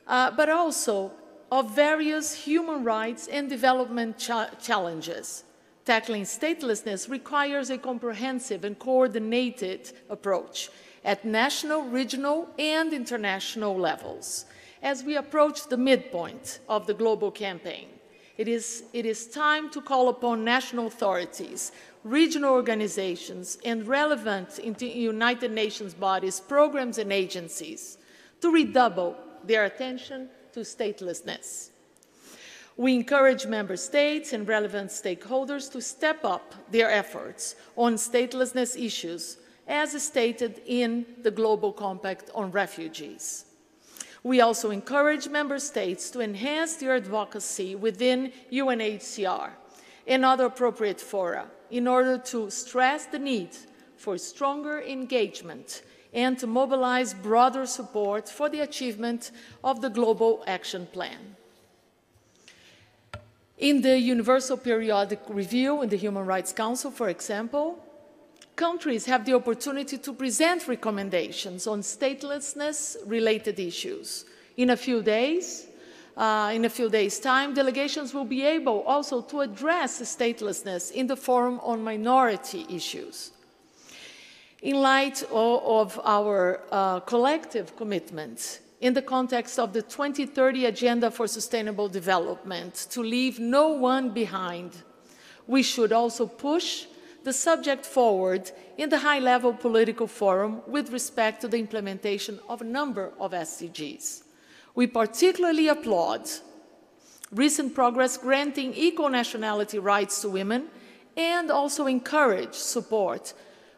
but also of various human rights and development challenges. Tackling statelessness requires a comprehensive and coordinated approach at national, regional, and international levels. As we approach the midpoint of the global campaign, it is time to call upon national authorities, regional organizations, and relevant United Nations bodies, programs, and agencies to redouble their attention to statelessness. We encourage member states and relevant stakeholders to step up their efforts on statelessness issues as stated in the Global Compact on Refugees. We also encourage member states to enhance their advocacy within UNHCR and other appropriate fora in order to stress the need for stronger engagement and to mobilize broader support for the achievement of the Global Action Plan. In the Universal Periodic Review in the Human Rights Council, for example, countries have the opportunity to present recommendations on statelessness-related issues. In a few days' time, delegations will be able also to address statelessness in the Forum on Minority Issues. In light of our collective commitment in the context of the 2030 Agenda for Sustainable Development to leave no one behind, we should also push the subject forward in the high-level political forum with respect to the implementation of a number of SDGs. We particularly applaud recent progress granting equal nationality rights to women and also encourage support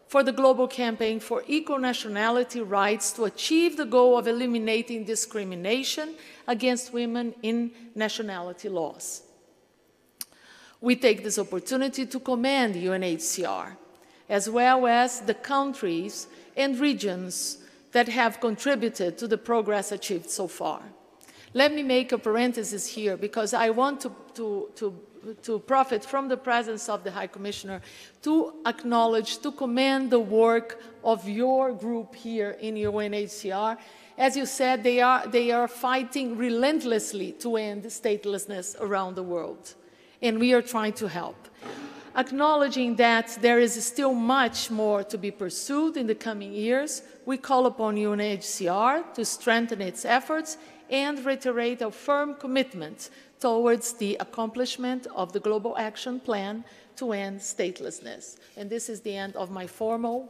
for the global campaign for equal nationality rights to achieve the goal of eliminating discrimination against women in nationality laws. We take this opportunity to commend UNHCR, as well as the countries and regions that have contributed to the progress achieved so far. Let me make a parenthesis here because I want to profit from the presence of the High Commissioner to acknowledge, to commend the work of your group here in UNHCR. As you said, they are fighting relentlessly to end statelessness around the world. And we are trying to help. Acknowledging that there is still much more to be pursued in the coming years, we call upon UNHCR to strengthen its efforts and reiterate a firm commitment towards the accomplishment of the Global Action Plan to end statelessness. And this is the end of my formal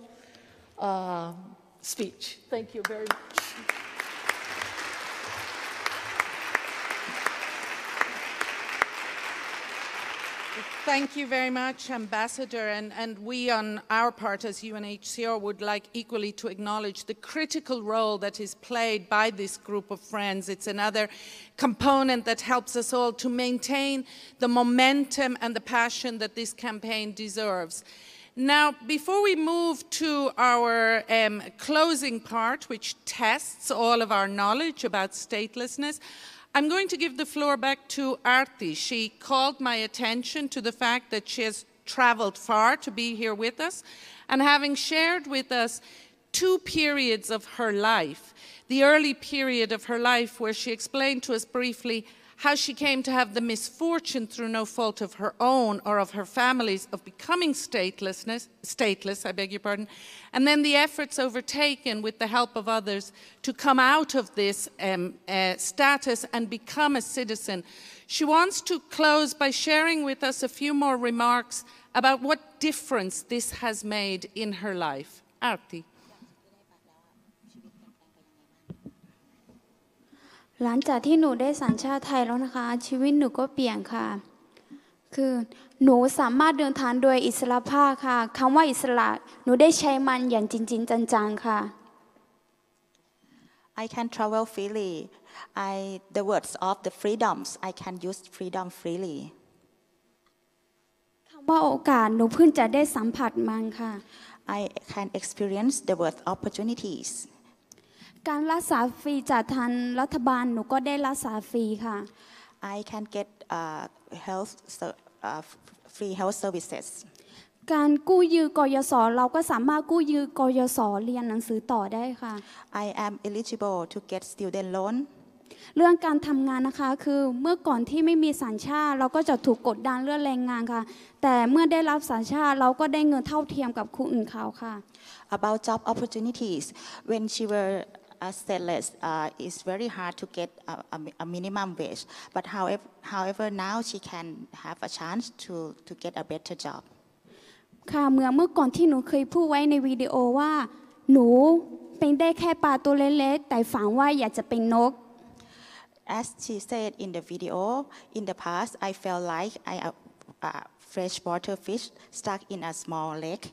speech. Thank you very much.
Thank you very much, Ambassador. And we, on our part as UNHCR, would like equally to acknowledge the critical role that is played by this group of friends. It's another component that helps us all to maintain the momentum and the passion that this campaign deserves. Now, before we move to our closing part, which tests all of our knowledge about statelessness, I'm going to give the floor back to Artee. She called my attention to the fact that she has traveled far to be here with us, and having shared with us two periods of her life, the early period of her life where she explained to us briefly how she came to have the misfortune through no fault of her own or of her family's of becoming stateless, I beg your pardon, and then the efforts overtaken with the help of others to come out of this status and become a citizen. She wants to close by sharing with us a few more remarks about what difference this has made in her life. Artee.
หลังจากที่หนูได้สัญชาติไทยแล้วนะคะชีวิตหนูก็เปลี่ยนค่ะคือหนูสามารถเดินทางโดยอิสรภาพค่ะคำว่าอิสระหนูได้ใช้มันอย่างจริงๆจังๆค่ะ
I can travel freely. The words of the freedoms. I can use freedom freely.
คำว่าโอกาสหนูเพิ่งจะได้สัมผัสมันค่ะ
I can experience the word opportunities.
การรักษาฟรีจากทางรัฐบาลหนูก็ได้รักษาฟรีค่ะ
I can get free health services.
การกู้ยืมกยศเราก็สามารถกู้ยืมกยศเรียนหนังสือต่อได้ค่ะ
I am eligible to get student loan.
เรื่องการทำงานนะคะคือเมื่อก่อนที่ไม่มีสัญชาติเราก็จะถูกกดดันเรื่องแรงงานค่ะแต่เมื่อได้รับสัญชาติเราก็ได้เงินเท่าเทียมกับคนอื่นเขาค่ะ
About job opportunities, when she were stateless, it's very hard to get a minimum wage. But however, now she can have a chance to get a better job.
ค่ะเมื่อก่อนที่หนูเคยพูดไว้ในวิดีโอว่าหนูเป็นได้แค่ปลาตัวเล็กๆแต่ฝันว่าอยากจะเป็นนก
As she said in the video, in the past, I felt like a freshwater fish stuck in a small lake.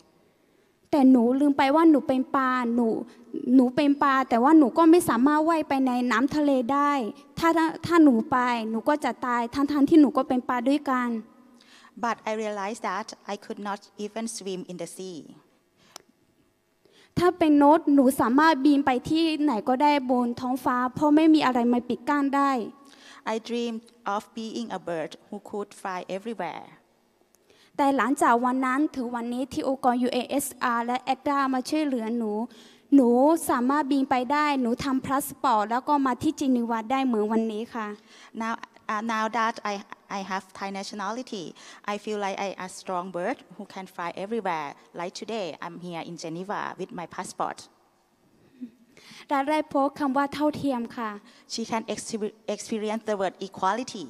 แต่หนูลืมไปว่าหนูเป็นปลาหนูเป็นปลาแต่ว่าหนูก็ไม่สามารถว่ายไปในน้ำทะเลได้ถ้าหนูไปหนูก็จะตายทั้งที่หนูก็เป็นปลาด้วยกัน
But I realized that I could not even swim in the sea.
ถ้าเป็นนกหนูสามารถบินไปที่ไหนก็ได้บนท้องฟ้าเพราะไม่มีอะไรมาปิดกั้นได้
I dreamed of being a bird who could fly everywhere.
แต่หลังจากวันนั้นถึงวันนี้ที่องค์กร UNHCR และ ACTA มาช่วยเหลือหนูสามารถบินไปได้หนูทำพาสปอร์ตแล้วก็มาที่จินีวาได้เหมือนวันนี้ค่ะ
Now that I have Thai nationality, I feel like I am a strong bird who can fly everywhere. Like today, I'm here in Geneva with my passport.
ได้พบคำว่าเท่าเทียมค่ะ
She can experience the word equality.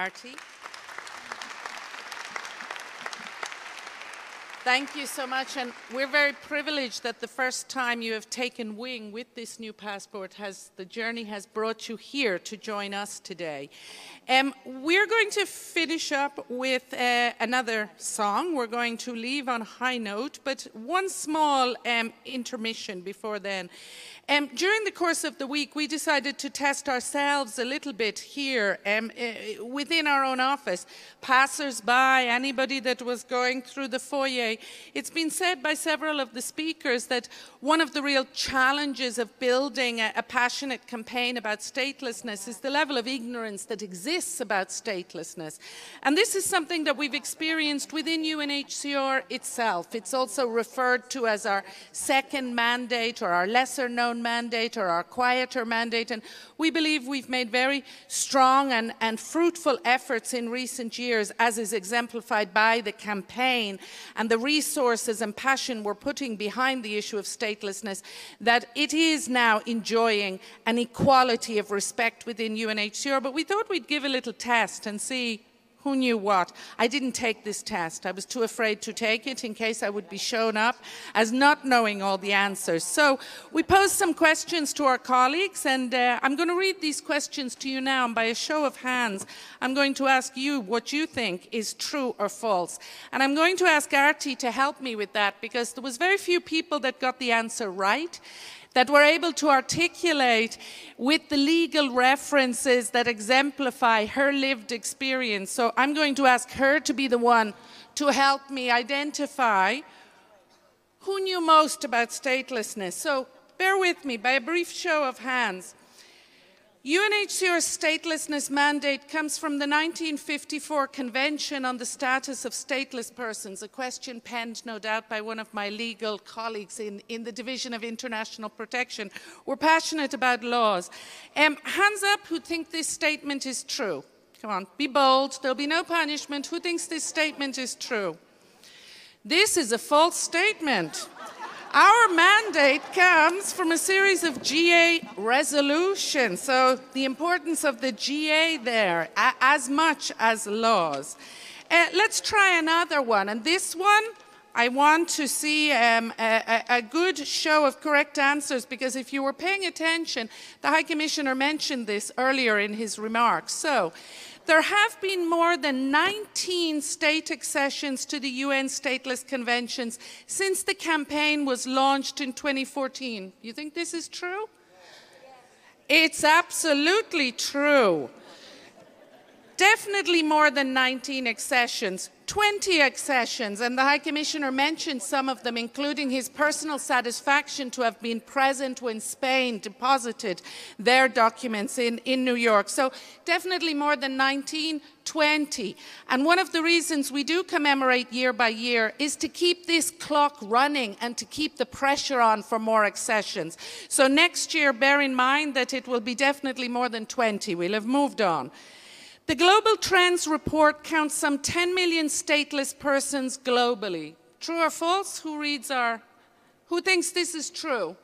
Artee? Thank you so much, and we're very privileged that the first time you have taken wing with this new passport the journey has brought you here to join us today. We're going to finish up with another song. We're going to leave on a high note, but one small intermission before then. During the course of the week, we decided to test ourselves a little bit here within our own office. Passers-by, anybody that was going through the foyer. It's been said by several of the speakers that one of the real challenges of building a passionate campaign about statelessness is the level of ignorance that exists about statelessness. And this is something that we've experienced within UNHCR itself. It's also referred to as our second mandate or our lesser-known mandate or our quieter mandate, and we believe we've made very strong and fruitful efforts in recent years, as is exemplified by the campaign and the resources and passion we're putting behind the issue of statelessness, that it is now enjoying an equality of respect within UNHCR. But we thought we'd give a little test and see who knew what. I didn't take this test. I was too afraid to take it in case I would be shown up as not knowing all the answers. So we posed some questions to our colleagues, and I'm going to read these questions to you now, and by a show of hands, I'm going to ask you what you think is true or false. And I'm going to ask Artee to help me with that, because there was very few people that got the answer right, that we're able to articulate with the legal references that exemplify her lived experience. So I'm going to ask her to be the one to help me identify who knew most about statelessness. So bear with me, by a brief show of hands. UNHCR's statelessness mandate comes from the 1954 Convention on the Status of Stateless Persons, a question penned, no doubt, by one of my legal colleagues in the Division of International Protection. We're passionate about laws. Hands up who think this statement is true. Come on, be bold. There'll be no punishment. Who thinks this statement is true? This is a false statement. Our mandate comes from a series of GA resolutions, so the importance of the GA there, as much as laws. Let's try another one, and this one, I want to see a good show of correct answers, because if you were paying attention, the High Commissioner mentioned this earlier in his remarks. So, there have been more than 19 state accessions to the UN Stateless Conventions since the campaign was launched in 2014. You think this is true? It's absolutely true. Definitely more than 19 accessions, 20 accessions, and the High Commissioner mentioned some of them, including his personal satisfaction to have been present when Spain deposited their documents in New York. So definitely more than 19, 20. And one of the reasons we do commemorate year by year is to keep this clock running and to keep the pressure on for more accessions. So next year, bear in mind that it will be definitely more than 20. We'll have moved on. The Global Trends report counts some 10 million stateless persons globally. True or false? Who thinks this is true?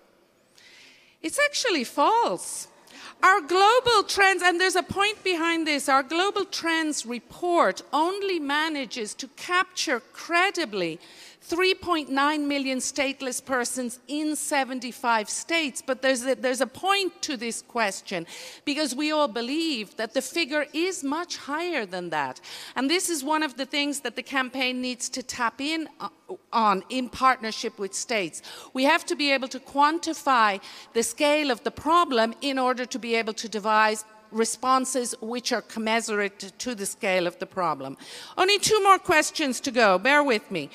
It's actually false. Our Global Trends, and there's a point behind this, our Global Trends report only manages to capture credibly 3.9 million stateless persons in 75 states. But there's a point to this question, because we all believe that the figure is much higher than that. And this is one of the things that the campaign needs to tap in on in partnership with states. We have to be able to quantify the scale of the problem in order to be able to devise responses which are commensurate to the scale of the problem. Only 2 more questions to go, bear with me.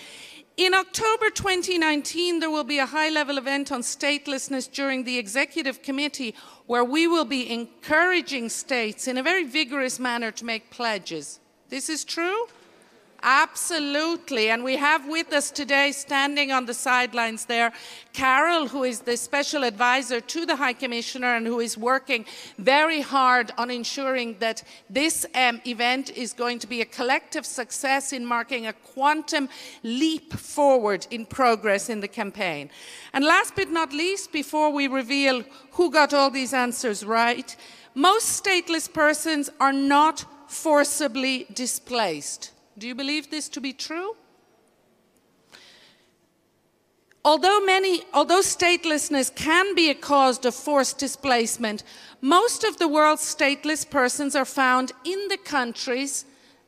In October 2019, there will be a high-level event on statelessness during the Executive Committee, where we will be encouraging states in a very vigorous manner to make pledges. This is true? Absolutely, and we have with us today, standing on the sidelines there, Carol, who is the Special Advisor to the High Commissioner and who is working very hard on ensuring that this event is going to be a collective success in marking a quantum leap forward in progress in the campaign. And last but not least, before we reveal who got all these answers right, most stateless persons are not forcibly displaced. Do you believe this to be true? Although statelessness can be a cause of forced displacement, most of the world's stateless persons are found in the countries,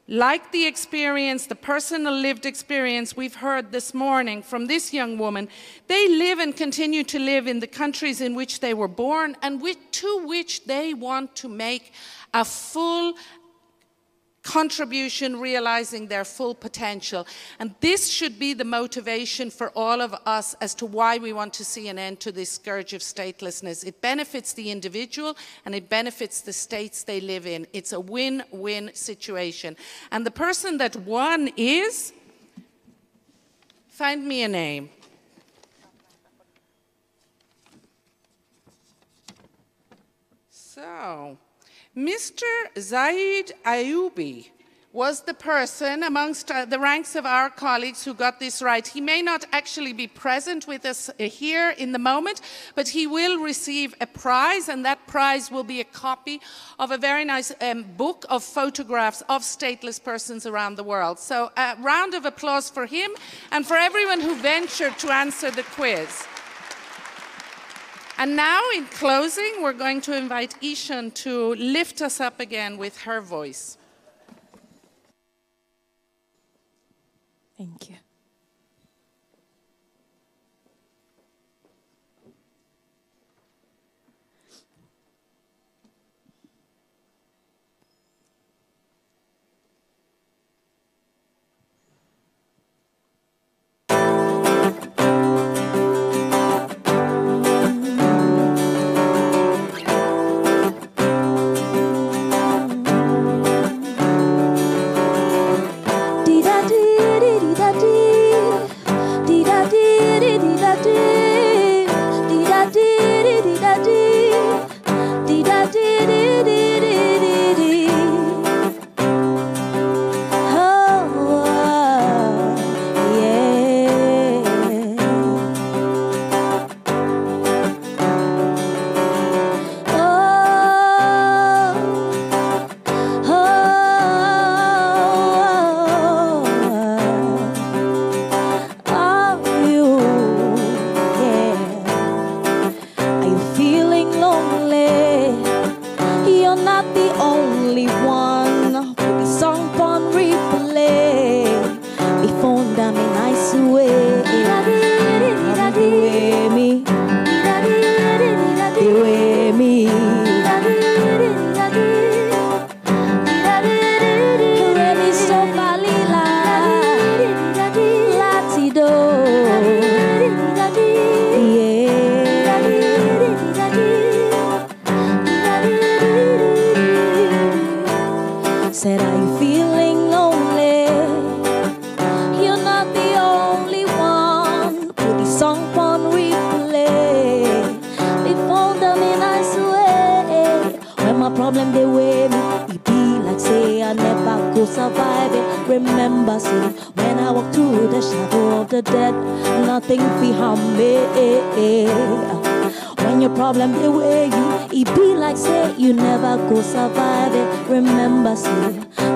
like the experience, the personal lived experience we've heard this morning from this young woman. They live and continue to live in the countries in which they were born and to which they want to make a full contribution, realizing their full potential. And this should be the motivation for all of us as to why we want to see an end to this scourge of statelessness. It benefits the individual and it benefits the states they live in. It's a win-win situation. And the person that won is, find me a name. So, Mr. Zaid Ayubi was the person amongst the ranks of our colleagues who got this right. He may not actually be present with us here in the moment, but he will receive a prize, and that prize will be a copy of a very nice book of photographs of stateless persons around the world. So a round of applause for him and for everyone who ventured to answer the quiz. And now, in closing, we're going to invite Ishan to lift us up again with her voice.
Thank you.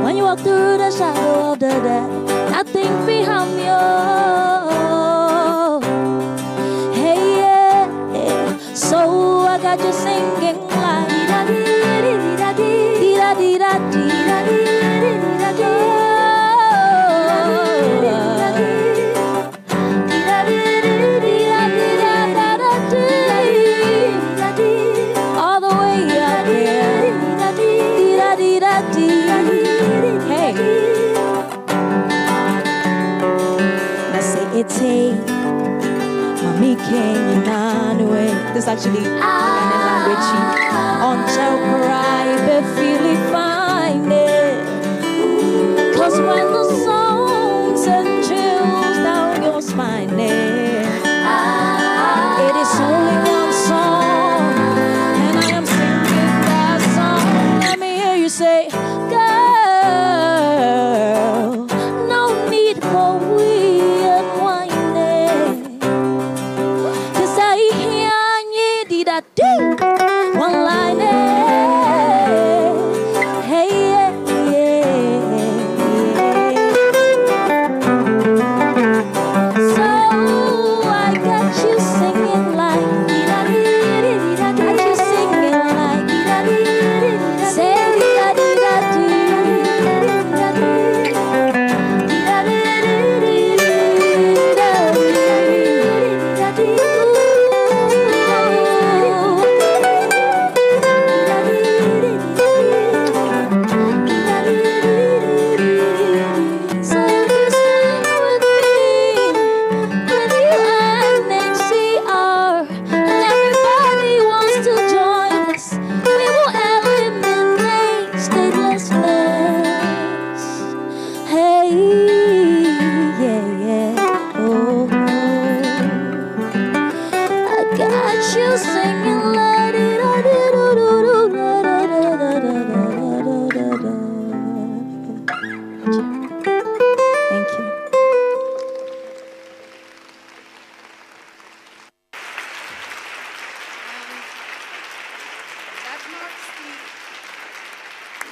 When you walk through the shadow of the dead, nothing fi harm you.
got you singing like all the way up here. Hey, let's say it's hey, mommy came on the way. This is actually language. On Chiang Rai, but feel it fine. Cause when the song sends chills down your spine, it is only one song, and I am singing that song. Let me hear you say, girl, no need for weird whining. Cause I hear you did that do one line. Hey, yeah, so I got you singing like, got you singing like, say so you sing with me, with UNHCR, and everybody wants to join us. We will eliminate statelessness. Hey, yeah, oh, I got you singing la di da di do do do da da da da da da da da. Thank you.
That marks the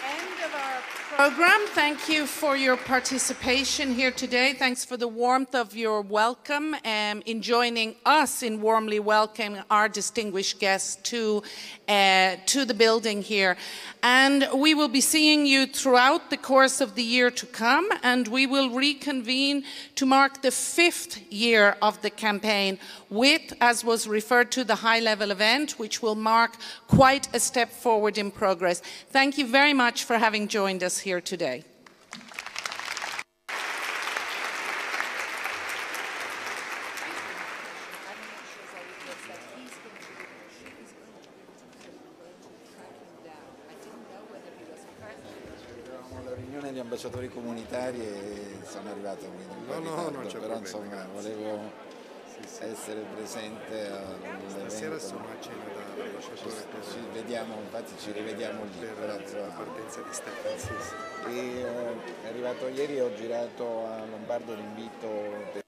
end of our program. Thank you for your participation here today. Thanks for the warmth of your welcome in joining us in warmly welcoming our distinguished guests to the building here. And we will be seeing you throughout the course of the year to come, and we will reconvene to mark the 5th year of the campaign with, as was referred to, the high-level event, which will mark quite a step forward in progress. Thank you very much for having joined us here today.
Gli ambasciatori comunitari e sono arrivato quindi un po' in ritardo, però insomma volevo essere presente all'evento.
Stasera sono a cena dall'ambasciatore
ci vediamo, infatti ci rivediamo lì
per la partenza di Statelessness.
E è arrivato ieri, ho girato a Lombardo l'invito per